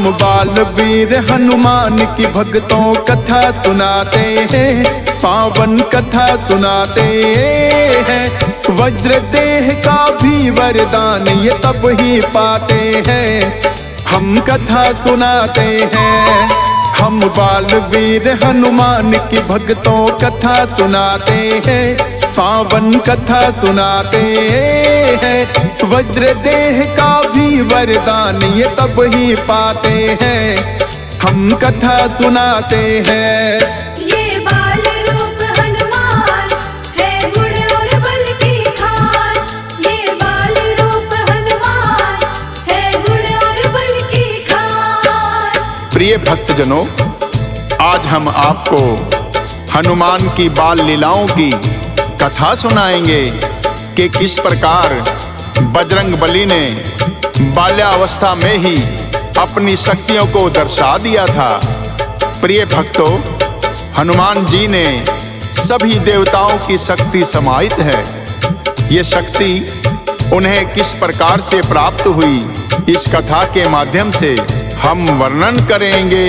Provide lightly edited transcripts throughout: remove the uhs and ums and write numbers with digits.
हम बाल वीर हनुमान की भक्तों कथा सुनाते हैं, पावन कथा सुनाते हैं। वज्र देह का भी वरदान ये तब ही पाते हैं, हम कथा सुनाते हैं। हम बाल वीर हनुमान की भक्तों कथा सुनाते हैं, पावन कथा सुनाते हैं। वज्र देह का भी वरदान ये तब ही पाते हैं, हम कथा सुनाते हैं। ये बाल रूप हनुमान है गुण और बल की खान, ये बाल रूप हनुमान है गुण और बल की खान। प्रिय भक्तजनों, आज हम आपको हनुमान की बाल लीलाओं की कथा सुनाएंगे कि किस प्रकार बजरंगबली ने बाल्यावस्था में ही अपनी शक्तियों को दर्शा दिया था। प्रिय भक्तों, हनुमान जी ने सभी देवताओं की शक्ति समाहित है। ये शक्ति उन्हें किस प्रकार से प्राप्त हुई, इस कथा के माध्यम से हम वर्णन करेंगे।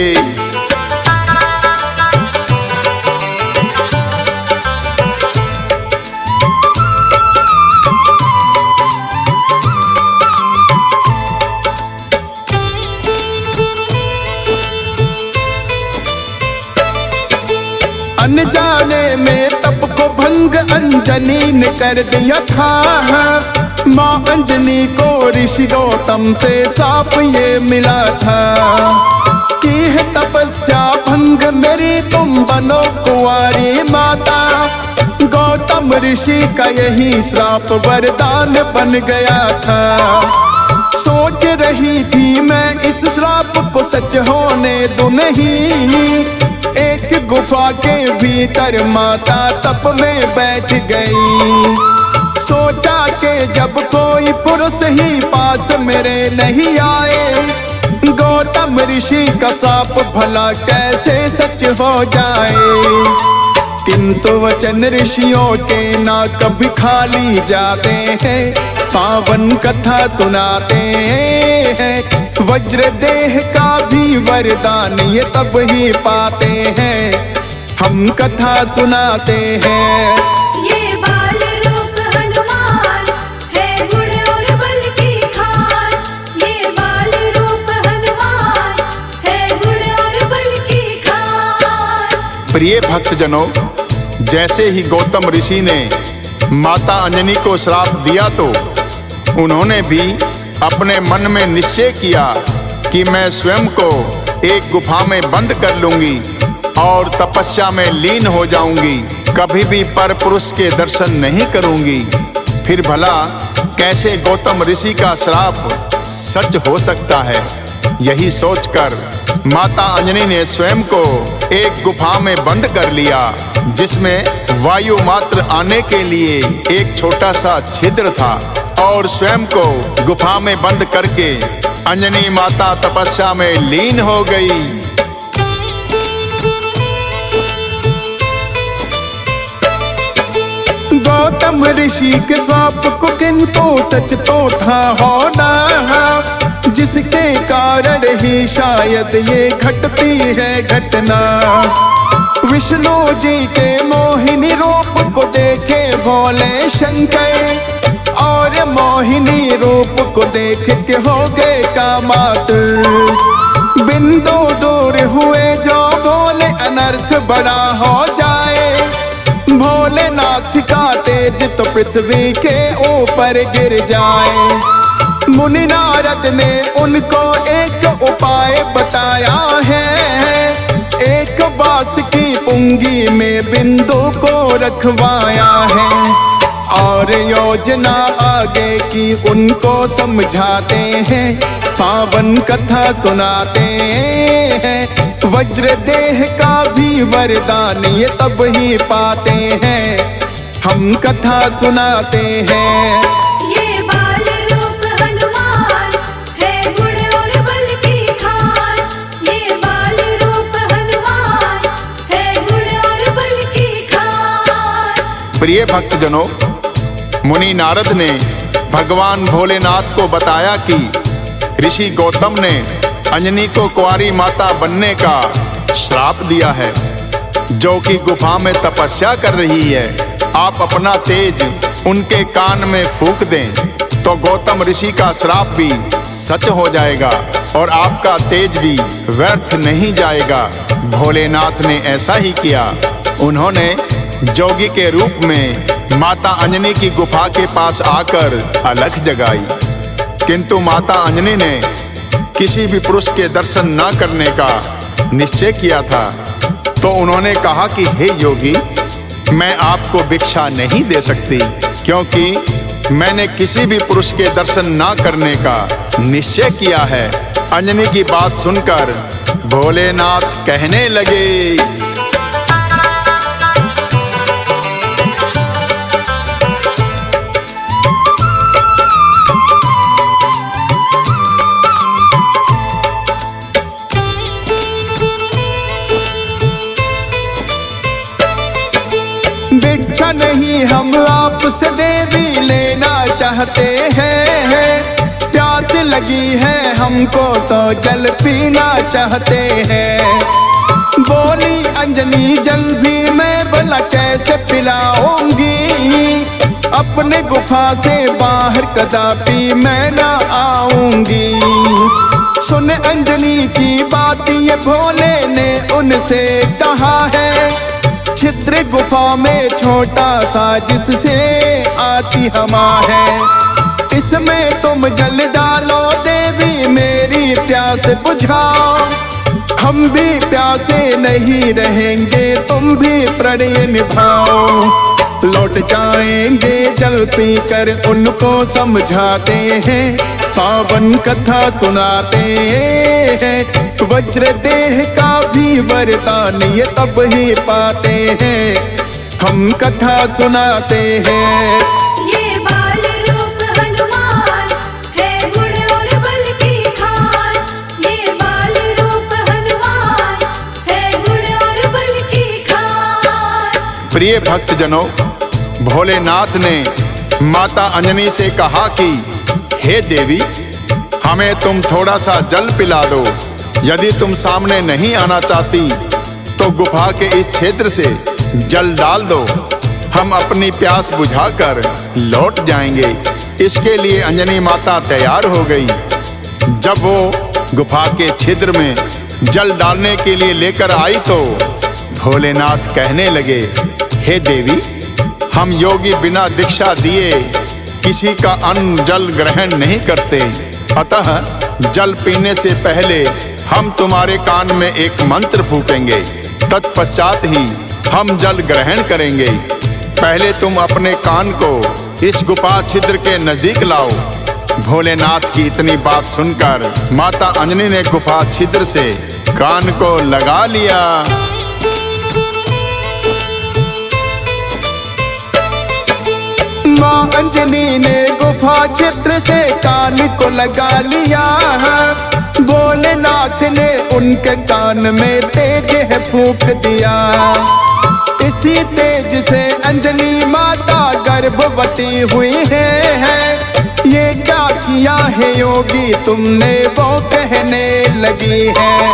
अनजाने में तप को भंग अंजनी ने कर दिया था, माँ अंजनी को ऋषि गौतम से साप ये मिला था कि है तपस्या भंग मेरी तुम बनो कुंवारी माता। गौतम ऋषि का यही श्राप वरदान बन गया था। सोच रही थी मैं इस श्राप को सच होने दूं नहीं, एक गुफा के भीतर माता तप में बैठ गई। सोचा कि जब कोई पुरुष ही पास मेरे नहीं आए, गौतम ऋषि का शाप भला कैसे सच हो जाए। किंतु वचन ऋषियों के ना कभी खाली जाते हैं, पावन कथा सुनाते हैं। वज्र देह का भी वरदान ये तब ही पाते हैं, हम कथा सुनाते हैं। ये बाल रूप हनुमान है गुण और बल की खान, ये बाल रूप हनुमान है गुण और बल की खान। प्रिय भक्तजनों, जैसे ही गौतम ऋषि ने माता अंजनी को श्राप दिया तो उन्होंने भी अपने मन में निश्चय किया कि मैं स्वयं को एक गुफा में बंद कर लूंगी और तपस्या में लीन हो जाऊंगी, कभी भी पर पुरुष के दर्शन नहीं करूंगी। फिर भला कैसे गौतम ऋषि का श्राप सच हो सकता है। यही सोचकर माता अंजनी ने स्वयं को एक गुफा में बंद कर लिया, जिसमें वायु मात्र आने के लिए एक छोटा सा छिद्र था, और स्वयं को गुफा में बंद करके अंजनी माता तपस्या में लीन हो गई। गौतम ऋषि के श्राप को किंतु सच तो था होना, जिसके कारण ही शायद ये घटती है घटना। विष्णु जी के मोहिनी रूप को देखे भोले शंकर, और मोहिनी रूप को देख के हो गए कामातुर। बिंदु दूर हुए जो बोले अनर्थ बड़ा हो जाए, भोलेनाथ का तेज तो पृथ्वी के ऊपर गिर जाए। मुनि नारद ने उनको एक उपाय बताया है, एक बांस की पुंगी में बिंदु को रखवाया है, और योजना आगे की उनको समझाते हैं, पावन कथा सुनाते हैं। वज्र देह का भी वरदान ये तब ही पाते हैं, हम कथा सुनाते हैं। ये बाल रूप हनुमान है गुण और बल की खान, ये बाल रूप हनुमान है गुण और बल की खान। प्रिय भक्तजनों, मुनि नारद ने भगवान भोलेनाथ को बताया कि ऋषि गौतम ने अंजनी को कुंवारी माता बनने का श्राप दिया है, जो कि गुफा में तपस्या कर रही है। आप अपना तेज उनके कान में फूंक दें तो गौतम ऋषि का श्राप भी सच हो जाएगा और आपका तेज भी व्यर्थ नहीं जाएगा। भोलेनाथ ने ऐसा ही किया। उन्होंने जोगी के रूप में माता अंजनी की गुफा के पास आकर अलख जगाई, किंतु माता अंजनी ने किसी भी पुरुष के दर्शन न करने का निश्चय किया था। तो उन्होंने कहा कि हे योगी, मैं आपको भिक्षा नहीं दे सकती, क्योंकि मैंने किसी भी पुरुष के दर्शन ना करने का निश्चय किया है। अंजनी की बात सुनकर भोलेनाथ कहने लगे, भिक्षा नहीं हम आपसे देवी लेना चाहते हैं, प्यास लगी है हमको तो जल पीना चाहते हैं। बोली अंजनी जल भी मैं भला कैसे पिलाऊंगी, अपने गुफा से बाहर कदापि मैं ना आऊंगी। सुन अंजनी की बात ये भोले ने उनसे कहा है, छिद्र गुफा में छोटा सा जिससे आती हवा है, इसमें तुम जल डालो देवी मेरी प्यास बुझाओ। हम भी प्यासे नहीं रहेंगे, तुम भी प्रणय निभाओ। लौट जाएंगे जल पी कर उनको समझाते हैं, पावन कथा सुनाते हैं। वज्र देह का भी वरदान ये तब ही पाते हैं, हम कथा सुनाते हैं। ये बाल रूप हनुमान है गुण और बल की खान, ये बाल रूप हनुमान है गुण और बल की खान। प्रिय भक्तजनों, भोलेनाथ ने माता अंजनी से कहा कि हे देवी, हमें तुम थोड़ा सा जल पिला दो। यदि तुम सामने नहीं आना चाहती तो गुफा के इस क्षेत्र से जल डाल दो, हम अपनी प्यास बुझाकर लौट जाएंगे। इसके लिए अंजनी माता तैयार हो गई। जब वो गुफा के छिद्र में जल डालने के लिए लेकर आई तो भोलेनाथ कहने लगे, हे देवी, हम योगी बिना दीक्षा दिए किसी का अन्न जल ग्रहण नहीं करते, अतः जल पीने से पहले हम तुम्हारे कान में एक मंत्र फूकेंगे, तत्पश्चात ही हम जल ग्रहण करेंगे। पहले तुम अपने कान को इस गुफा छिद्र के नजदीक लाओ। भोलेनाथ की इतनी बात सुनकर माता अंजनी ने गुफा छिद्र से कान को लगा लिया। माँ अंजनी ने गुफा छिद्र से कान को लगा लिया। भोलेनाथ ने उनके कान में तेज है फूंक दिया। इसी तेज से अंजनी माता गर्भवती हुई है। ये क्या किया है योगी तुमने, वो कहने लगी है।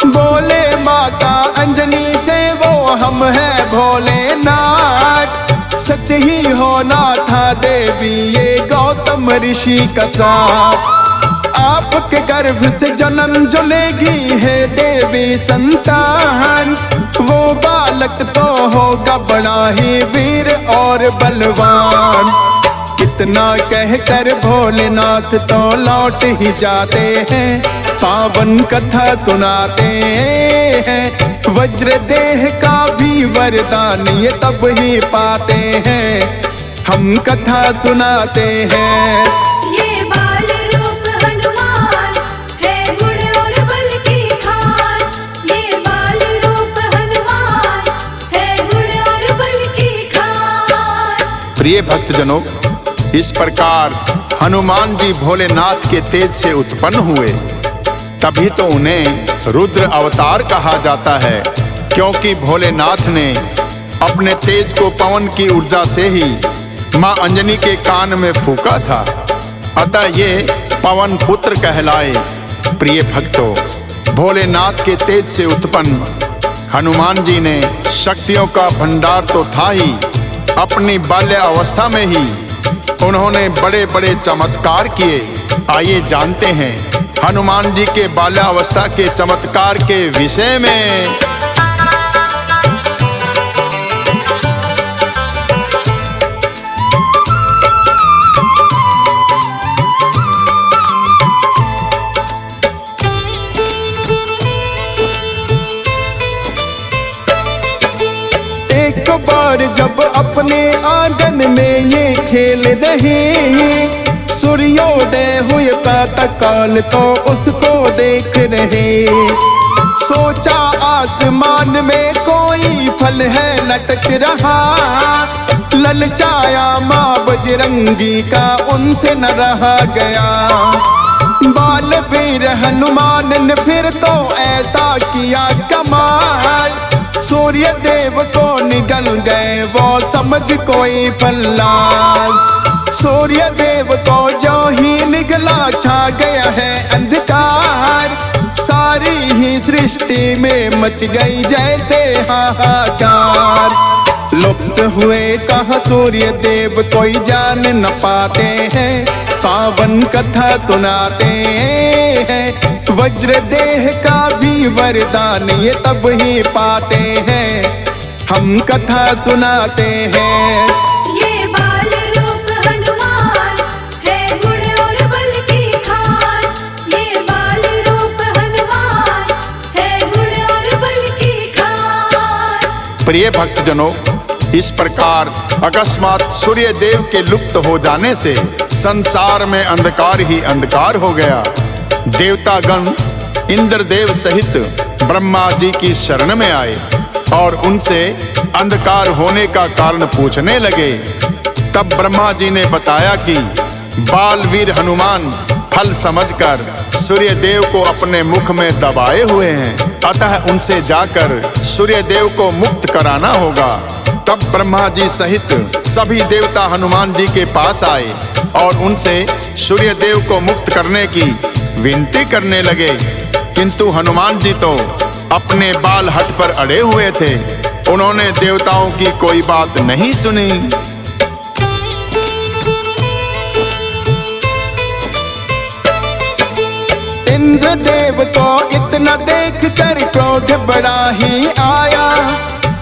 बोले माता अंजनी से वो हम है भोलेनाथ, सच ही होना था देवी ये गौतम ऋषि का साथ। आपके गर्भ से जन्म जो लेगी है देवी संतान, वो बालक तो होगा बड़ा ही वीर और बलवान। कितना कहकर भोलेनाथ तो लौट ही जाते हैं, पावन कथा सुनाते हैं। वज्र देह का भी वरदान ये तब ही पाते हैं, हम कथा सुनाते हैं। ये बाल रूप हनुमान है गुण और बल की खान, ये बाल रूप हनुमान है गुण और बल की खान। प्रिय भक्तजनों, इस प्रकार हनुमान जी भोलेनाथ के तेज से उत्पन्न हुए, तभी तो उन्हें रुद्र अवतार कहा जाता है, क्योंकि भोलेनाथ ने अपने तेज को पवन की ऊर्जा से ही मां अंजनी के कान में फूंका था। अतः ये पवन पुत्र कहलाए। प्रिय भक्तों, भोलेनाथ के तेज से उत्पन्न हनुमान जी ने शक्तियों का भंडार तो था ही, अपनी बाल्य अवस्था में ही उन्होंने बड़े बड़े चमत्कार किए। आइए जानते हैं हनुमान जी के बाल्यावस्था के चमत्कार के विषय में। एक बार जब अपने आंगन में ये खेल रहे, सूर्योदय हुए प्रातःकाल तो उसको देख रहे। सोचा आसमान में कोई फल है लटक रहा, ललचाया माँ बजरंगी का उनसे न रहा गया। बालवीर हनुमान ने फिर तो ऐसा किया कमाल, सूर्य देव को निगल गए वो समझ कोई फल्लाल। सूर्य देव को जो ही निगला छा गया है अंधकार, सारी ही सृष्टि में मच गई जैसे हाहाकार। लुप्त हुए कहाँ सूर्य देव कोई जान न पाते हैं, पावन कथा सुनाते हैं। वज्र देह का भी वरदान ये तब ही पाते हैं, हम कथा सुनाते हैं। ये बाल रूप हनुमान है गुण और बल की खान, ये बाल रूप हनुमान है गुण और बल की खान। प्रिय भक्तजनों, इस प्रकार अकस्मात सूर्य देव के लुप्त हो जाने से संसार में अंधकार ही अंधकार हो गया। देवतागण इंद्रदेव सहित ब्रह्मा जी की शरण में आए और उनसे अंधकार होने का कारण पूछने लगे। तब ब्रह्मा जी ने बताया कि बालवीर हनुमान फल समझकर सूर्य देव को अपने मुख में दबाए हुए हैं, अतः उनसे जाकर सूर्य देव को मुक्त कराना होगा। तब ब्रह्मा जी सहित सभी देवता हनुमान जी के पास आए और उनसे सूर्य देव को मुक्त करने की विनती करने लगे, किंतु हनुमान जी तो अपने बाल हट पर अड़े हुए थे। उन्होंने देवताओं की कोई बात नहीं सुनी। इंद्रदेव को इतना देख कर क्रोध बड़ा ही आया,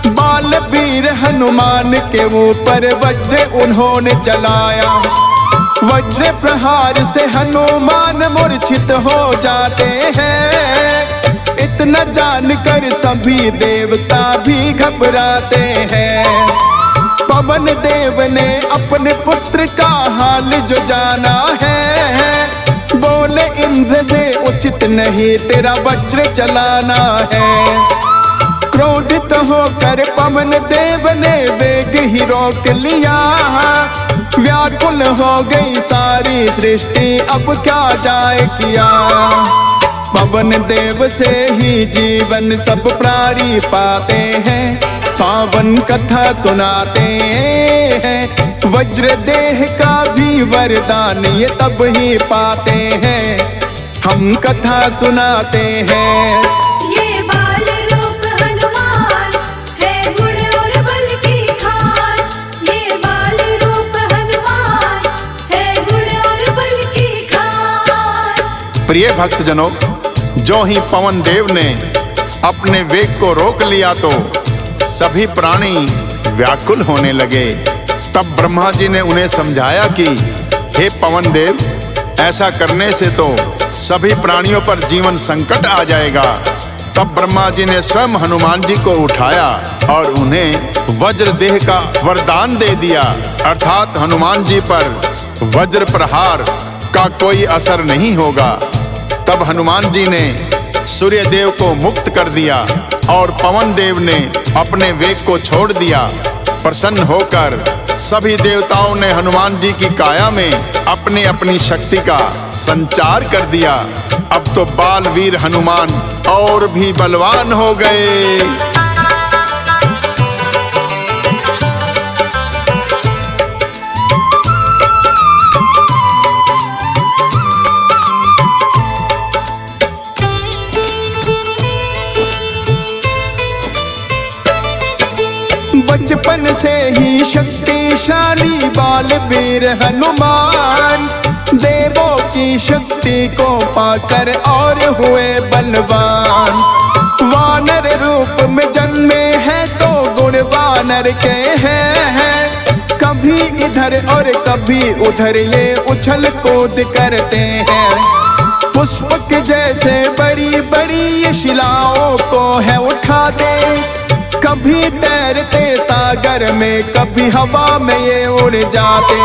बालवीर हनुमान के ऊपर वज्र उन्होंने चलाया। वज्र प्रहार से हनुमान मूर्छित हो जाते हैं, इतना जानकर सभी देवता भी घबराते हैं। पवन देव ने अपने पुत्र का हाल जो जाना है, बोले इंद्र से उचित नहीं तेरा वज्र चलाना है। क्रोधित होकर पवन देव ने वेग ही रोक लिया, व्याकुल हो गई सारी सृष्टि अब क्या जाए किया। पवन देव से ही जीवन सब प्राणी पाते हैं, पावन कथा सुनाते हैं। वज्र देह का भी वरदान ये तब ही पाते हैं, हम कथा सुनाते हैं। ये बाल रूप हनुमान है गुण और बल की खान, ये बाल रूप हनुमान है गुण और बल की खान। प्रिय भक्तजनों, जो ही पवन देव ने अपने वेग को रोक लिया तो सभी प्राणी व्याकुल होने लगे। तब ब्रह्मा जी ने उन्हें समझाया कि हे पवन देव, ऐसा करने से तो सभी प्राणियों पर जीवन संकट आ जाएगा। तब ब्रह्मा जी ने स्वयं हनुमान जी को उठाया और उन्हें वज्र देह का वरदान दे दिया, अर्थात हनुमान जी पर वज्र प्रहार का कोई असर नहीं होगा। तब हनुमान जी ने सूर्य देव को मुक्त कर दिया और पवन देव ने अपने वेग को छोड़ दिया। प्रसन्न होकर सभी देवताओं ने हनुमान जी की काया में अपनी अपनी शक्ति का संचार कर दिया। अब तो बालवीर हनुमान और भी बलवान हो गए। से ही शक्तिशाली बालवीर हनुमान, देवों की शक्ति को पाकर और हुए बलवान। वानर रूप में जन्मे हैं तो गुण वानर के हैं, कभी इधर और कभी उधर ये उछल कूद करते हैं। पुष्पक जैसे बड़ी बड़ी ये शिलाओं को है उठाते, कभी तैरते सागर में कभी हवा में ये उड़ जाते।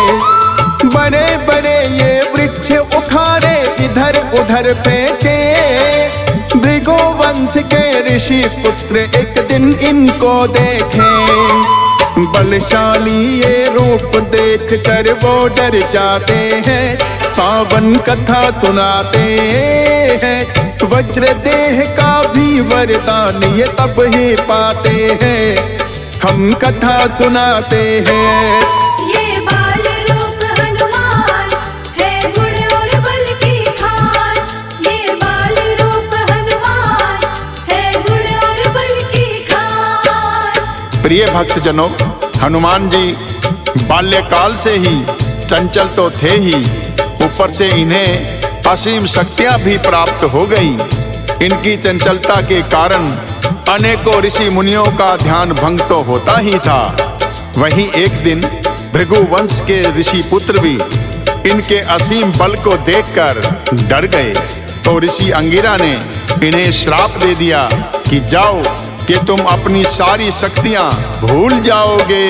बड़े बड़े ये वृक्ष उखाड़े इधर उधर फेंके, भृगुवंश के ऋषि पुत्र एक दिन इनको देखें। बलशाली ये रूप देख कर वो डर जाते हैं, पावन कथा सुनाते हैं। वज्र देह का भी वरदान ये तब ही पाते हैं, हम कथा सुनाते हैं। ये बाल रूप हनुमान है गुण और बल की खान, ये बाल रूप हनुमान है गुण और बल की खान। प्रिय भक्तजनों, हनुमान जी बाल्यकाल से ही चंचल तो थे ही, ऊपर से इन्हें असीम शक्तियां भी प्राप्त हो गई। इनकी चंचलता के कारण अनेकों ऋषि मुनियों का ध्यान भंग तो होता ही था। वहीं एक दिन भृगुवंश के ऋषि पुत्र भी इनके असीम बल को देखकर डर गए, तो ऋषि अंगिरा ने इन्हें श्राप दे दिया कि जाओ कि तुम अपनी सारी शक्तियां भूल जाओगे।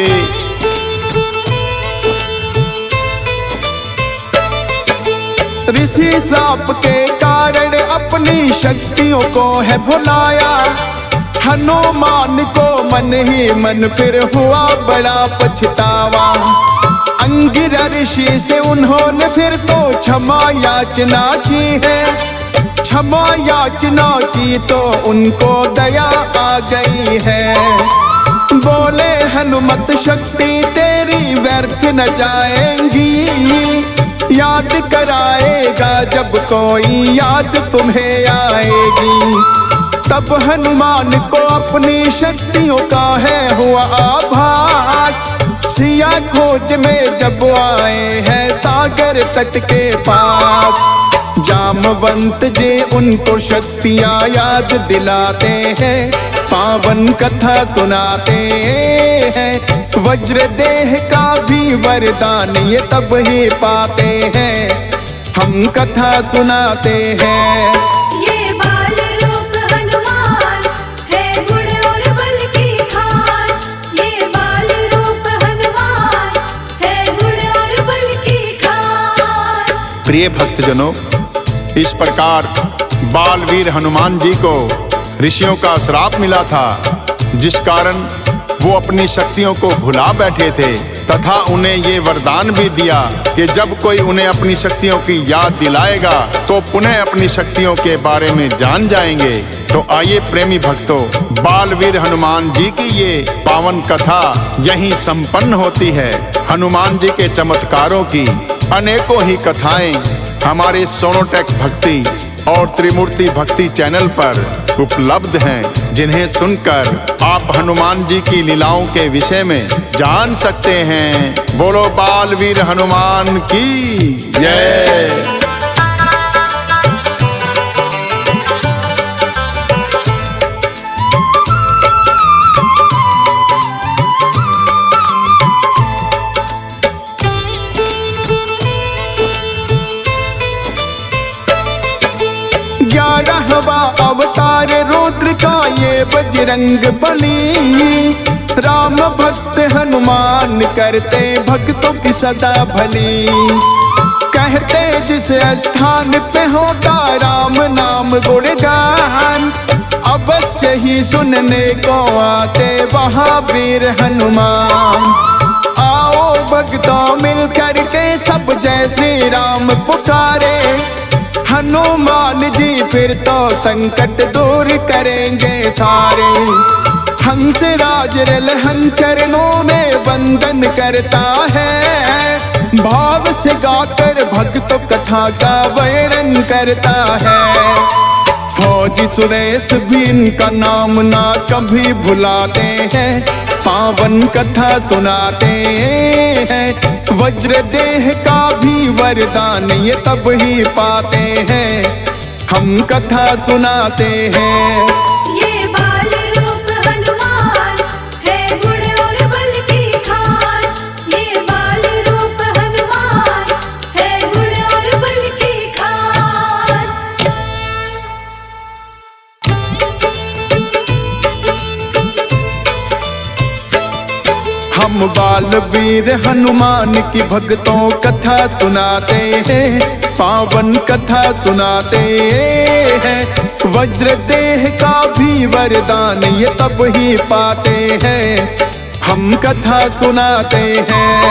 ऋषि श्राप के कारण अपनी शक्तियों को है भुलाया, हनुमान को मन ही मन फिर हुआ बड़ा पछतावा। अंगिरा ऋषि से उन्होंने फिर तो क्षमा याचना की है, क्षमा याचना की तो उनको दया आ गई है। बोले हनुमत शक्ति तेरी व्यर्थ न जाएंगी, याद कराएगा जब कोई याद तुम्हें आएगी। तब हनुमान को अपनी शक्तियों का है हुआ आभास, सिया खोज में जब आए हैं सागर तट के पास। जामवंत जी उनको शक्तियाँ याद दिलाते हैं, पावन कथा सुनाते हैं। वज्र देह का भी वरदान ये तब ही पाते हैं, हम कथा सुनाते हैं। ये बाल रूप हनुमान है गुण और बल की खान, ये बाल रूप हनुमान है गुण और बल की खान। प्रिय भक्तजनों, इस प्रकार बालवीर हनुमान जी को ऋषियों का श्राप मिला था, जिस कारण वो अपनी शक्तियों को भुला बैठे थे, तथा उन्हें ये वरदान भी दिया कि जब कोई उन्हें अपनी शक्तियों की याद दिलाएगा तो पुनः अपनी शक्तियों के बारे में जान जाएंगे। तो आइए प्रेमी भक्तों, बालवीर हनुमान जी की ये पावन कथा यहीं संपन्न होती है। हनुमान जी के चमत्कारों की अनेकों ही कथाएं हमारे सोनोटेक भक्ति और त्रिमूर्ति भक्ति चैनल पर उपलब्ध हैं, जिन्हें सुनकर आप हनुमान जी की लीलाओं के विषय में जान सकते हैं। बोलो बालवीर हनुमान की जय। अवतार रुद्र का ये बजरंग बली, राम भक्त हनुमान करते भक्तों की सदा भली। कहते जिस स्थान पे होता राम नाम गुणगान, अवश्य ही सुनने को आते वहाँ वीर हनुमान। आओ भक्तों मिल करके सब जय श्री राम पुकारे, हनुमान जी फिर तो संकट दूर करेंगे सारे। हंस राज रलहन चरणों में वंदन करता है, भाव से गाकर भक्त कथा का वर्णन करता है। फौजी सुरेश भी इनका नाम ना कभी भुलाते हैं, पावन कथा सुनाते हैं। वज्र देह का भी वरदान ये तब ही पाते हैं, हम कथा सुनाते हैं। ये बाल रूप हनुमान है गुण और बल की खान। ये बाल रूप हनुमान है गुण और बल की खान। हम बाल वीर हनुमान की भक्तों कथा सुनाते हैं, पावन कथा सुनाते हैं। वज्र देह का भी वरदान ये तब ही पाते हैं, हम कथा सुनाते हैं।